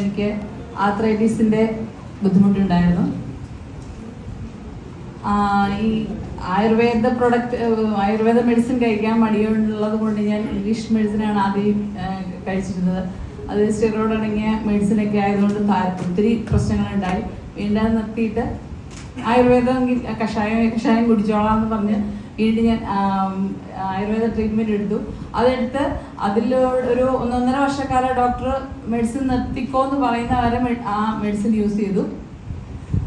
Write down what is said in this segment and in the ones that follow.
എനിക്ക് ആർത്രൈറ്റിസിന്റെ ബുദ്ധിമുട്ടുണ്ടായിരുന്നു. ഈ ആയുർവേദ മെഡിസിൻ കഴിക്കാൻ മടിയുള്ളത് കൊണ്ട് ഞാൻ ഇംഗ്ലീഷ് മെഡിസിനാണ് ആദ്യം കഴിച്ചിരുന്നത്. അത് സ്റ്റെറോയിഡ് അടങ്ങിയ മെഡിസിനൊക്കെ ആയതുകൊണ്ട് ഒത്തിരി പ്രശ്നങ്ങളുണ്ടായി. വീണ്ടും നിർത്തിയിട്ട് കഷായം കുടിച്ചോളാം എന്ന് പറഞ്ഞ് വീണ്ടും ഞാൻ ആയുർവേദ ട്രീറ്റ്മെൻറ്റ് എടുത്തു. അതെടുത്ത് അതിൽ ഒരു 1.5 വർഷക്കാലം ഡോക്ടർ മെഡിസിൻ നിർത്തിക്കോ എന്ന് പറയുന്ന വരെ ആ മെഡിസിൻ യൂസ് ചെയ്തു.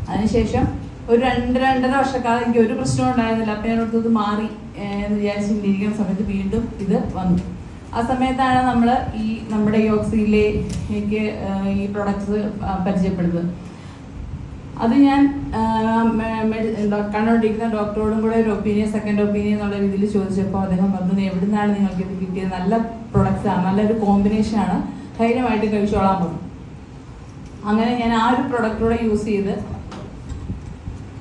അതിനുശേഷം ഒരു 2-2.5 വർഷക്കാലം എനിക്ക് ഒരു പ്രശ്നവും ഉണ്ടായിരുന്നില്ല. അപ്പം ഞാനോടത്ത് ഇത് മാറി എന്ന് വിചാരിച്ചിരിക്കുന്ന സമയത്ത് വീണ്ടും ഇത് വന്നു. ആ സമയത്താണ് നമ്മൾ നമ്മുടെ യോക്സിയിലേക്ക് ഈ പ്രൊഡക്ട്സ് പരിചയപ്പെടുന്നത്. അത് ഞാൻ കണ്ടുകൊണ്ടിരിക്കുന്ന ഡോക്ടറോടും കൂടെ ഒരു സെക്കൻഡ് ഒപ്പീനിയൻ എന്നുള്ള രീതിയിൽ ചോദിച്ചപ്പോൾ അദ്ദേഹം പറഞ്ഞു, എവിടെ നിന്നാണ് നിങ്ങൾക്ക് ഇത് കിട്ടിയത്, നല്ല പ്രൊഡക്ട്സ് ആണ്, നല്ലൊരു കോമ്പിനേഷനാണ്, ധൈര്യമായിട്ട് കഴിച്ചോളാൻ പറഞ്ഞു. അങ്ങനെ ഞാൻ ആ ഒരു പ്രൊഡക്റ്റൂടെ യൂസ് ചെയ്ത്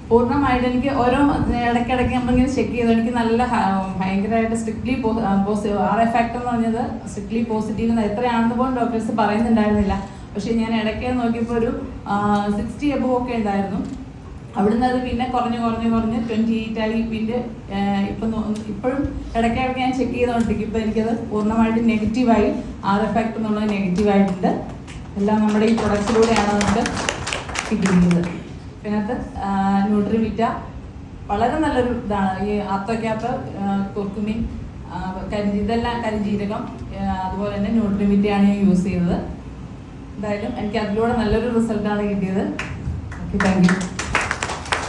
പൂർണ്ണമായിട്ട് എനിക്ക് ഓരോ ഇടയ്ക്കിടയ്ക്ക് നമ്മളിങ്ങനെ ചെക്ക് ചെയ്തു. എനിക്ക് നല്ല ഭയങ്കരമായിട്ട് സ്ട്രിക്ട്ലി ഫാക്ടർ എന്ന് പറഞ്ഞത് സ്ട്രിക്ട്ലി പോസിറ്റീവ് എത്രയാണെന്ന് പോലും ഡോക്ടേഴ്സ് പറയുന്നുണ്ടായിരുന്നില്ല. പക്ഷെ ഞാൻ ഇടയ്ക്ക് നോക്കിയപ്പോൾ ഒരു 60 above ഒക്കെ ഉണ്ടായിരുന്നു. അവിടുന്ന് അത് പിന്നെ കുറഞ്ഞ് 28 ആയി. പിന്നെ ഇപ്പോഴും ഇടയ്ക്കിടയ്ക്ക് ഞാൻ ചെക്ക് ചെയ്തുകൊണ്ടിരിക്കും. ഇപ്പോൾ എനിക്കത് പൂർണ്ണമായിട്ട് നെഗറ്റീവായി, ഫാക്ടർ എന്നുള്ളത് നെഗറ്റീവായിട്ടുണ്ട്. എല്ലാം നമ്മുടെ ഈ പ്രൊഡക്ട്സിലൂടെയാണ് നമുക്ക് കിട്ടിയിരിക്കുന്നത്. ഇതിനകത്ത് ന്യൂട്രിവിറ്റ വളരെ നല്ലൊരു ഇതാണ്. ഈ ആർത്തോക്യാപ്പ്, കുർക്കുമിൻ, ഇതെല്ലാം കരിഞ്ജീരകം, അതുപോലെ തന്നെ ന്യൂട്രിവിറ്റയാണ് ഞാൻ യൂസ് ചെയ്തത്. എന്തായാലും എനിക്ക് അതിലൂടെ നല്ലൊരു റിസൾട്ടാണ് കിട്ടിയത്. Okay, thank you.